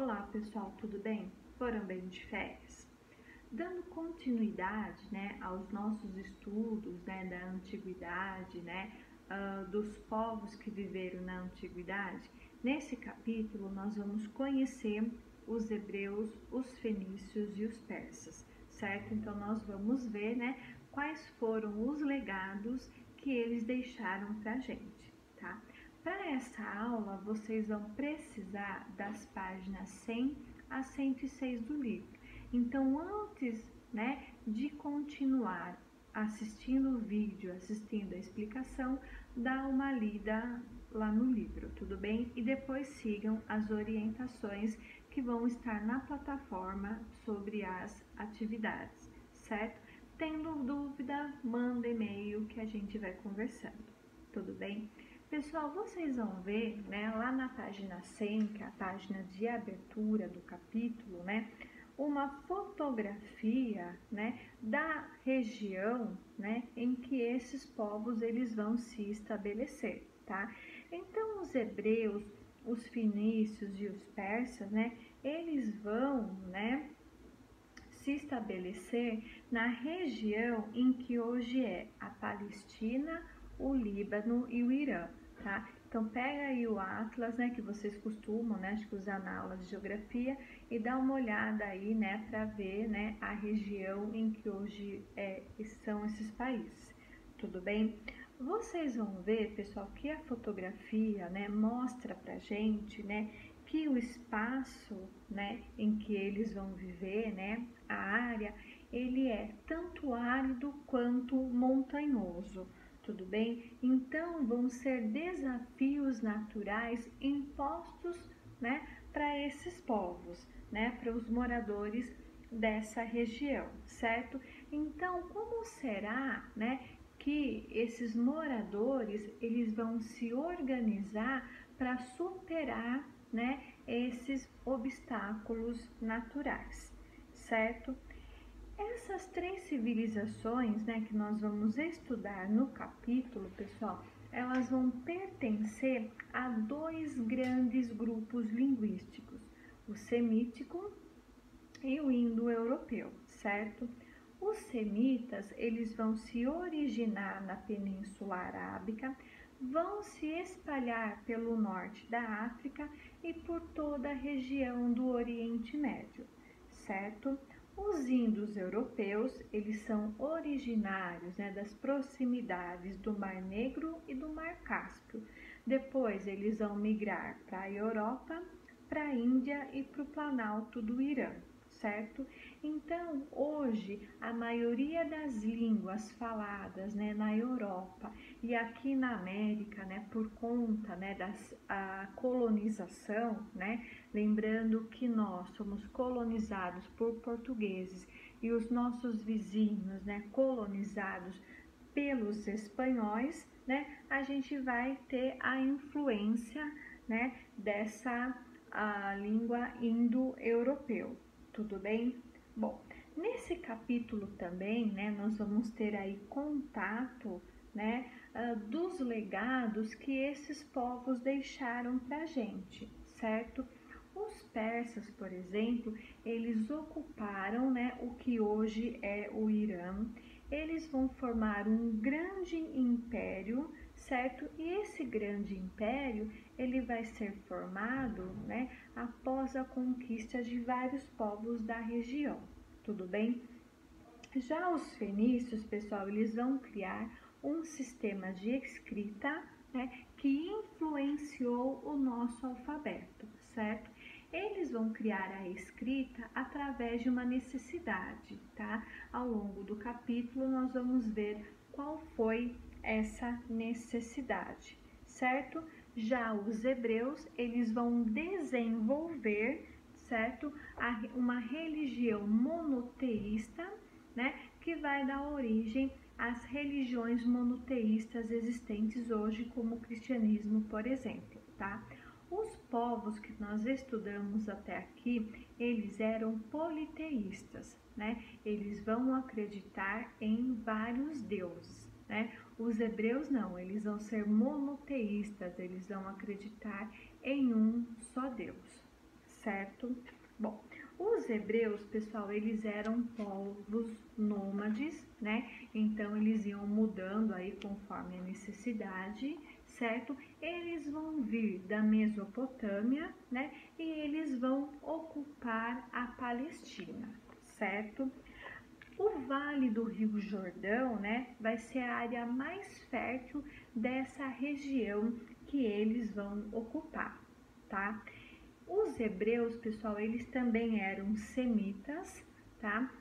Olá pessoal, tudo bem? Foram bem de férias? Dando continuidade, aos nossos estudos, da antiguidade, dos povos que viveram na antiguidade, nesse capítulo nós vamos conhecer os hebreus, os fenícios e os persas, certo? Então nós vamos ver, quais foram os legados que eles deixaram para a gente, tá? Para essa aula, vocês vão precisar das páginas 100 a 106 do livro. Então, antes, de continuar assistindo o vídeo, assistindo a explicação, dá uma lida lá no livro, tudo bem? E depois sigam as orientações que vão estar na plataforma sobre as atividades, certo? Tendo dúvida, manda e-mail que a gente vai conversando, tudo bem? Pessoal, vocês vão ver, lá na página 100, que é a página de abertura do capítulo, uma fotografia, da região, em que esses povos eles vão se estabelecer, tá? Então, os hebreus, os fenícios e os persas, eles vão, se estabelecer na região em que hoje é a Palestina, o Líbano e o Irã, tá? Então pega aí o atlas, que vocês costumam, acho que usar na aula de geografia, e dá uma olhada aí, para ver, a região em que hoje são esses países, tudo bem? Vocês vão ver, pessoal, que a fotografia, mostra pra gente, que o espaço, em que eles vão viver, a área, ele é tanto árido quanto montanhoso, tudo bem? Então, vão ser desafios naturais impostos, para esses povos, para os moradores dessa região, certo? Então, como será, que esses moradores, eles vão se organizar para superar, esses obstáculos naturais, certo? Essas três civilizações, que nós vamos estudar no capítulo, pessoal, elas vão pertencer a dois grandes grupos linguísticos, o semítico e o indo-europeu, certo? Os semitas, eles vão se originar na Península Arábica, vão se espalhar pelo norte da África e por toda a região do Oriente Médio, certo? Os índios europeus, eles são originários, das proximidades do Mar Negro e do Mar Cáspio. Depois eles vão migrar para a Europa, para a Índia e para o Planalto do Irã, certo? Então, hoje, a maioria das línguas faladas, na Europa e aqui na América, por conta, da colonização, lembrando que nós somos colonizados por portugueses e os nossos vizinhos, colonizados pelos espanhóis, a gente vai ter a influência, dessa língua indo-europeu, tudo bem? Bom, nesse capítulo também, nós vamos ter aí contato, dos legados que esses povos deixaram para a gente, certo? Os persas, por exemplo, eles ocuparam, o que hoje é o Irã. Eles vão formar um grande império, certo? E esse grande império, ele vai ser formado, após a conquista de vários povos da região, tudo bem? Já os fenícios, pessoal, eles vão criar um sistema de escrita, que influenciou o nosso alfabeto, certo? Eles vão criar a escrita através de uma necessidade, tá? Ao longo do capítulo, nós vamos ver qual foi essa necessidade, certo? Já os hebreus, eles vão desenvolver, certo? Uma religião monoteísta, que vai dar origem às religiões monoteístas existentes hoje, como o cristianismo, por exemplo, tá? Os povos que nós estudamos até aqui, eles eram politeístas, Eles vão acreditar em vários deuses, Os hebreus não, eles vão ser monoteístas, eles vão acreditar em um só Deus, certo? Bom, os hebreus, pessoal, eles eram povos nômades, né? Então eles iam mudando aí conforme a necessidade, certo? Eles vão vir da Mesopotâmia, né? E eles vão ocupar a Palestina, certo? O Vale do Rio Jordão, né, vai ser a área mais fértil dessa região que eles vão ocupar, tá? Os hebreus, pessoal, eles também eram semitas, tá?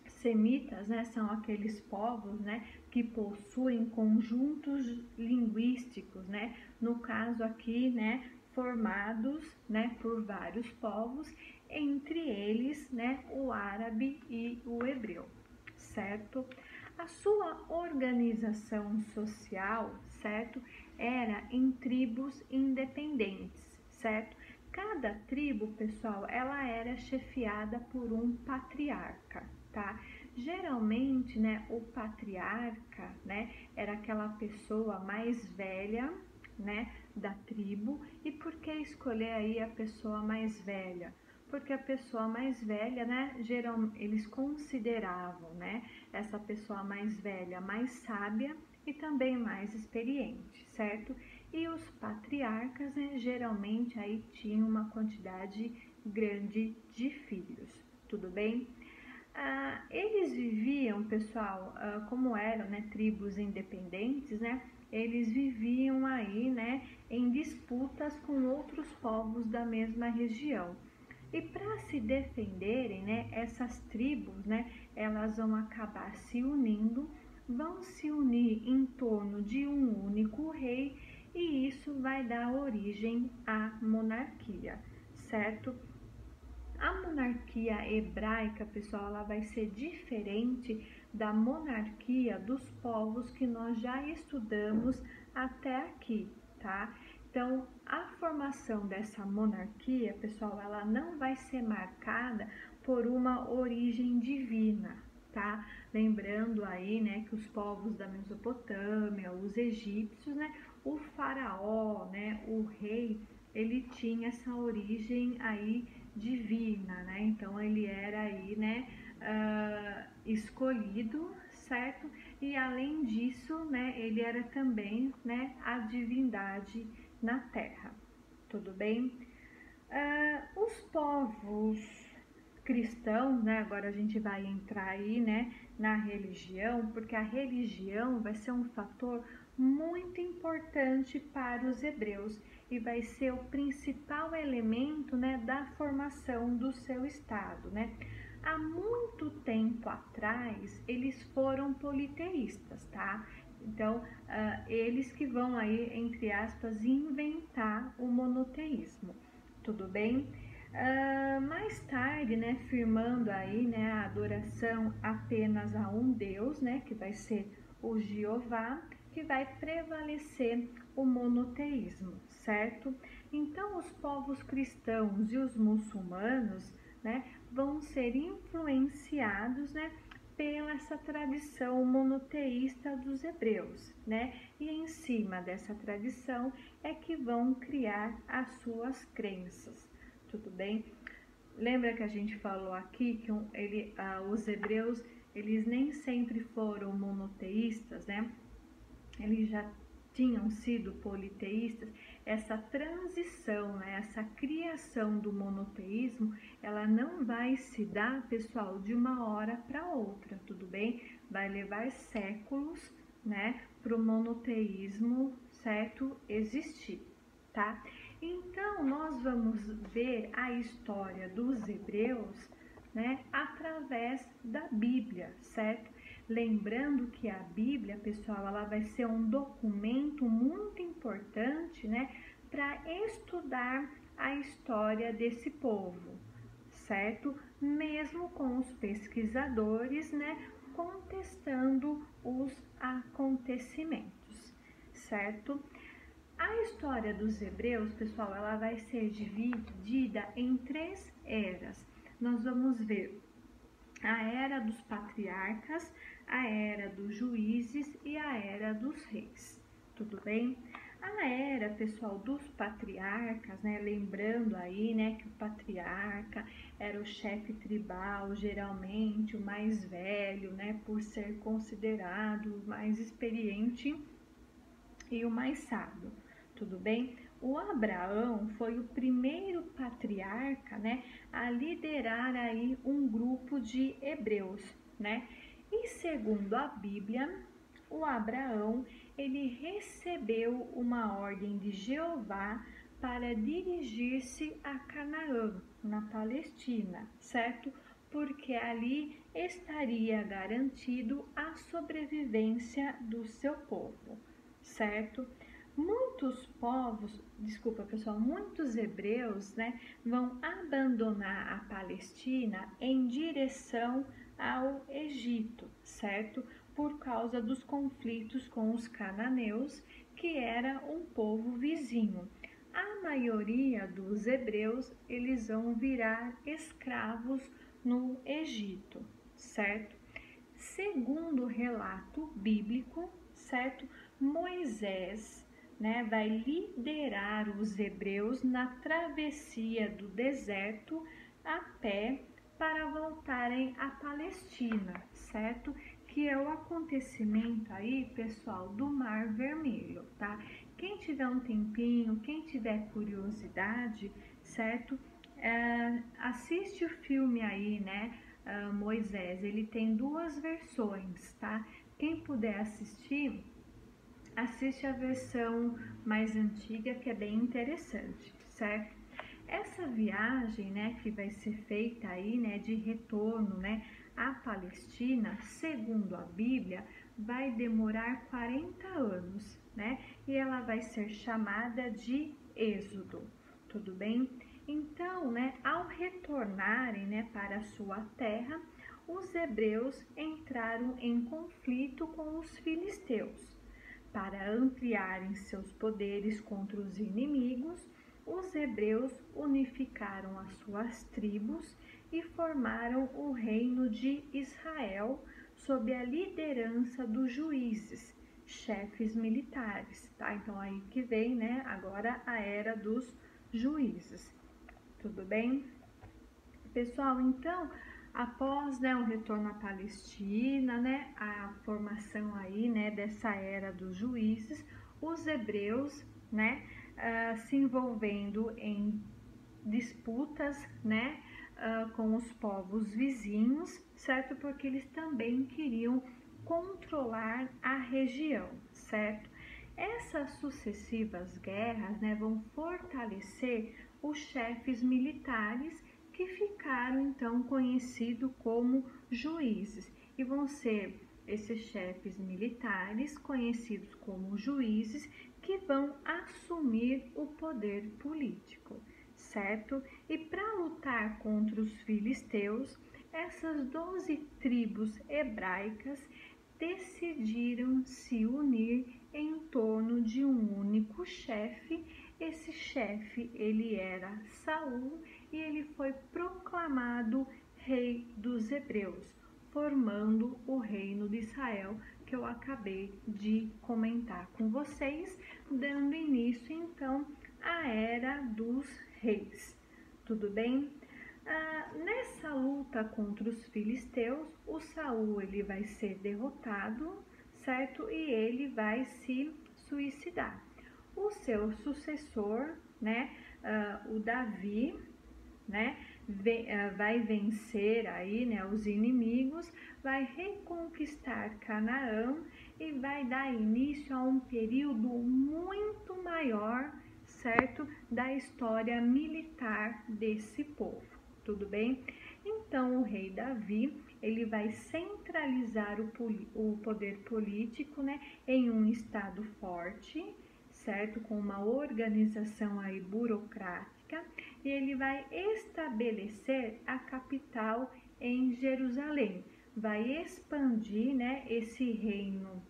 Semitas, né, são aqueles povos, né, que possuem conjuntos linguísticos, né, no caso aqui, né, formados, né, por vários povos, entre eles, né, o árabe e o hebreu, certo? A sua organização social, certo, era em tribos independentes, certo? Cada tribo, pessoal, ela era chefiada por um patriarca, tá? Geralmente, né, o patriarca, né, era aquela pessoa mais velha, né, da tribo. E por que escolher aí a pessoa mais velha? Porque a pessoa mais velha, né, eles consideravam, né, essa pessoa mais velha mais sábia e também mais experiente, certo? E os patriarcas, né, geralmente aí tinham uma quantidade grande de filhos, tudo bem? Eles viviam, pessoal, como eram, né, tribos independentes, né, eles viviam aí, né, em disputas com outros povos da mesma região. E para se defenderem, né, essas tribos, né, elas vão acabar se unindo, vão se unir em torno de um único rei e isso vai dar origem à monarquia, certo? A monarquia hebraica, pessoal, ela vai ser diferente da monarquia dos povos que nós já estudamos até aqui, tá? Então, a formação dessa monarquia, pessoal, ela não vai ser marcada por uma origem divina, tá? Lembrando aí, né, que os povos da Mesopotâmia, os egípcios, né, o faraó, né, o rei, ele tinha essa origem aí divina, né? Então ele era aí, né, escolhido, certo? E além disso, né, ele era também, né, a divindade na Terra. Tudo bem? Os povos cristãos, né? Agora a gente vai entrar aí, né, na religião, porque a religião vai ser um fator muito importante para os hebreus e vai ser o principal elemento, né, da formação do seu estado, né? Há muito tempo atrás, eles foram politeístas, tá? Então, eles que vão aí, entre aspas, inventar o monoteísmo, tudo bem? Mais tarde, né, firmando aí, né, a adoração apenas a um Deus, né, que vai ser o Jeová, que vai prevalecer o monoteísmo, certo? Então, os povos cristãos e os muçulmanos, né, vão ser influenciados, né, pela essa tradição monoteísta dos hebreus, né? E em cima dessa tradição é que vão criar as suas crenças, tudo bem? Lembra que a gente falou aqui que os hebreus, eles nem sempre foram monoteístas, né? Eles já tinham sido politeístas. Essa transição, né, essa criação do monoteísmo, ela não vai se dar, pessoal, de uma hora para outra, tudo bem? Vai levar séculos, né, para o monoteísmo, certo, existir, tá? Então, nós vamos ver a história dos hebreus, né, através da Bíblia, certo? Lembrando que a Bíblia, pessoal, ela vai ser um documento muito importante, né, para estudar a história desse povo, certo? Mesmo com os pesquisadores, né, contestando os acontecimentos, certo? A história dos hebreus, pessoal, ela vai ser dividida em 3 eras. Nós vamos ver a era dos patriarcas, a era dos juízes e a era dos reis, tudo bem? A era, pessoal, dos patriarcas, né? Lembrando aí, né, que o patriarca era o chefe tribal, geralmente o mais velho, né, por ser considerado o mais experiente e o mais sábio, tudo bem? O Abraão foi o primeiro patriarca, né, a liderar aí um grupo de hebreus, né? E segundo a Bíblia, o Abraão, ele recebeu uma ordem de Jeová para dirigir-se a Canaã, na Palestina, certo? Porque ali estaria garantido a sobrevivência do seu povo, certo? Muitos povos, desculpa pessoal, muitos hebreus, né, vão abandonar a Palestina em direção ao Egito, certo? Por causa dos conflitos com os cananeus, que era um povo vizinho. A maioria dos hebreus, eles vão virar escravos no Egito, certo? Segundo o relato bíblico, certo? Moisés, né, vai liderar os hebreus na travessia do deserto a pé para voltarem à Palestina, certo? Que é o acontecimento aí, pessoal, do Mar Vermelho, tá? Quem tiver um tempinho, quem tiver curiosidade, certo? Assiste o filme aí, né? Moisés, ele tem duas versões, tá? Quem puder assistir, assiste a versão mais antiga, que é bem interessante, certo? Essa viagem, né, que vai ser feita aí, né, de retorno, né, à Palestina, segundo a Bíblia, vai demorar 40 anos, né? E ela vai ser chamada de Êxodo, tudo bem? Então, né, ao retornarem, né, para a sua terra, os hebreus entraram em conflito com os filisteus. Para ampliarem seus poderes contra os inimigos, os hebreus unificaram as suas tribos e formaram o reino de Israel sob a liderança dos juízes, chefes militares, tá? Então aí que vem, né, agora a era dos juízes. Tudo bem? Pessoal, então, após, né, o retorno à Palestina, né, a formação aí, né, dessa era dos juízes, os hebreus, né, se envolvendo em disputas, né, com os povos vizinhos, certo? Porque eles também queriam controlar a região, certo? Essas sucessivas guerras, né, vão fortalecer os chefes militares que ficaram então conhecidos como juízes, e vão ser esses chefes militares conhecidos como juízes que vão assumir o poder político, certo? E para lutar contra os filisteus, essas 12 tribos hebraicas decidiram se unir em torno de um único chefe. Esse chefe, ele era Saul, e ele foi proclamado rei dos hebreus, formando o reino de Israel, que eu acabei de comentar com vocês, dando início então à era dos reis. Tudo bem? Nessa luta contra os filisteus, o Saul, ele vai ser derrotado, certo? E ele vai se suicidar. O seu sucessor, né, o Davi, né, vai vencer aí, né, os inimigos, vai reconquistar Canaã e vai dar início a um período muito maior, certo, da história militar desse povo. Tudo bem? Então, o rei Davi, ele vai centralizar o poder político, né, em um estado forte, certo, com uma organização aí burocrática, e ele vai estabelecer a capital em Jerusalém, vai expandir, né, esse reino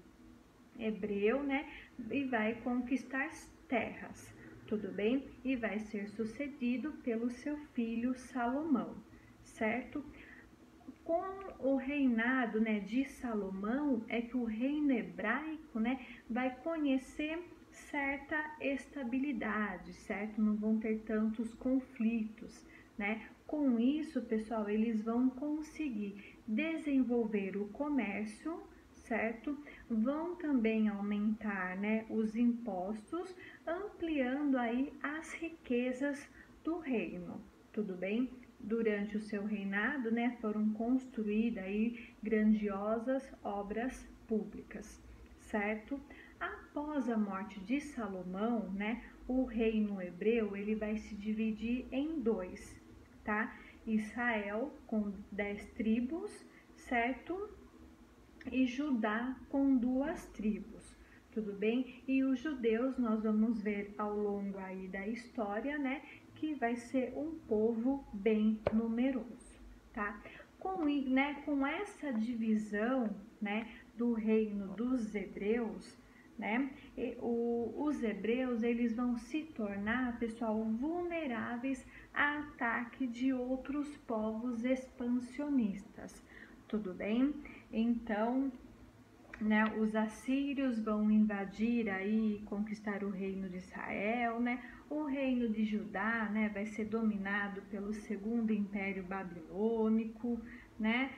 hebreu, né, e vai conquistar terras, tudo bem? E vai ser sucedido pelo seu filho Salomão, certo? Com o reinado, né, de Salomão, é que o reino hebraico, né, vai conhecer certa estabilidade, certo? Não vão ter tantos conflitos, né? Com isso, pessoal, eles vão conseguir desenvolver o comércio, certo? Vão também aumentar, né, os impostos, ampliando aí as riquezas do reino, tudo bem? Durante o seu reinado, né, foram construídas aí grandiosas obras públicas, certo? Após a morte de Salomão, né, o reino hebreu ele vai se dividir em dois, tá? Israel com 10 tribos, certo? E Judá com 2 tribos, tudo bem? E os judeus nós vamos ver ao longo aí da história, né, que vai ser um povo bem numeroso, tá? Com essa divisão, né, do reino dos hebreus, né, os hebreus eles vão se tornar, pessoal, vulneráveis a ataque de outros povos expansionistas, tudo bem? Então, né, os assírios vão invadir aí, conquistar o reino de Israel, né? O reino de Judá, né, vai ser dominado pelo segundo império babilônico, né?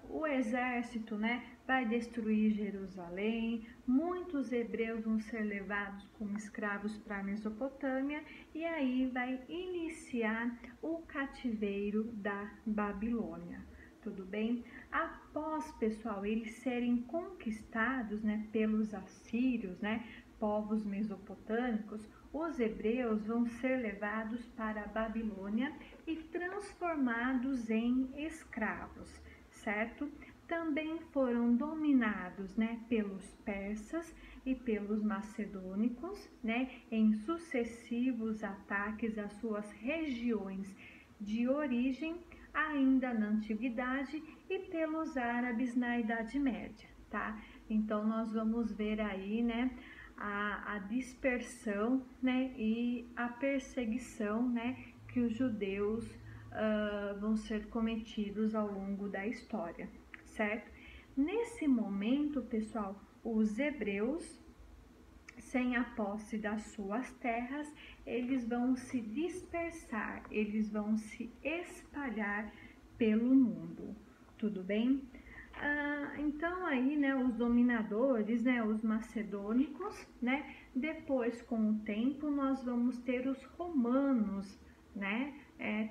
O exército, né, vai destruir Jerusalém. Muitos hebreus vão ser levados como escravos para a Mesopotâmia e aí vai iniciar o cativeiro da Babilônia. Tudo bem? Após, pessoal, eles serem conquistados, né, pelos assírios, né, povos mesopotâmicos, os hebreus vão ser levados para a Babilônia e transformados em escravos, certo? Também foram dominados, né, pelos persas e pelos macedônicos, né, em sucessivos ataques às suas regiões de origem, ainda na antiguidade, e pelos árabes na Idade Média, tá? Então nós vamos ver aí, né, a dispersão, né, e a perseguição, né, que os judeus vão ser cometidos ao longo da história, certo? Nesse momento, pessoal, os hebreus, sem a posse das suas terras, eles vão se dispersar, eles vão se espalhar pelo mundo, tudo bem? Então aí, né, os dominadores, né, os macedônicos, né, depois com o tempo nós vamos ter os romanos, né,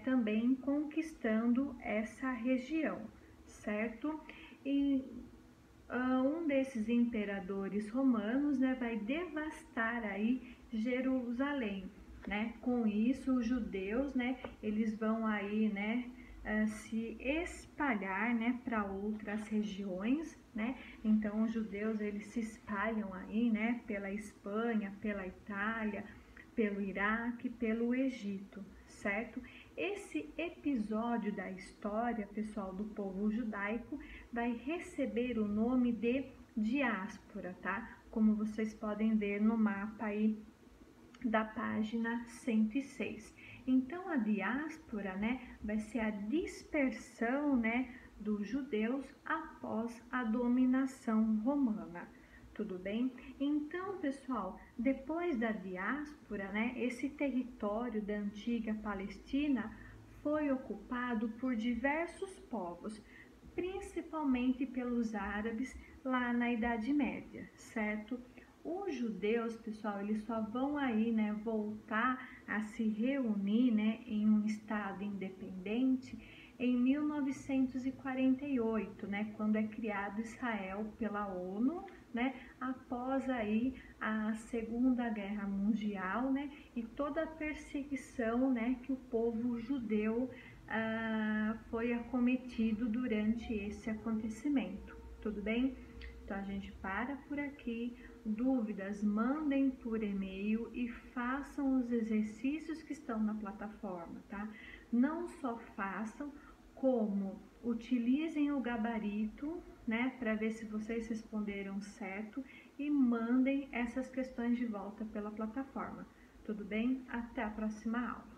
também conquistando essa região, certo? E um desses imperadores romanos, né, vai devastar aí Jerusalém, né? Com isso, os judeus, né, eles vão aí, né, se espalhar, né, para outras regiões, né? Então, os judeus eles se espalham aí, né, pela Espanha, pela Itália, pelo Iraque, pelo Egito, certo? Esse episódio da história, pessoal, do povo judaico vai receber o nome de diáspora, tá? Como vocês podem ver no mapa aí da página 106. Então, a diáspora, né, vai ser a dispersão, né, dos judeus após a dominação romana. Tudo bem? Então, pessoal, depois da diáspora, né, esse território da antiga Palestina foi ocupado por diversos povos, principalmente pelos árabes lá na Idade Média, certo? Os judeus, pessoal, eles só vão aí, né, voltar a se reunir, né, em um estado independente em 1948, né, quando é criado Israel pela ONU, né, após aí a Segunda Guerra Mundial, né, e toda a perseguição, né, que o povo judeu foi acometido durante esse acontecimento, tudo bem? Então a gente para por aqui. Dúvidas, mandem por e-mail e façam os exercícios que estão na plataforma, tá? Não só façam, como utilizem o gabarito, né, para ver se vocês responderam certo e mandem essas questões de volta pela plataforma. Tudo bem? Até a próxima aula.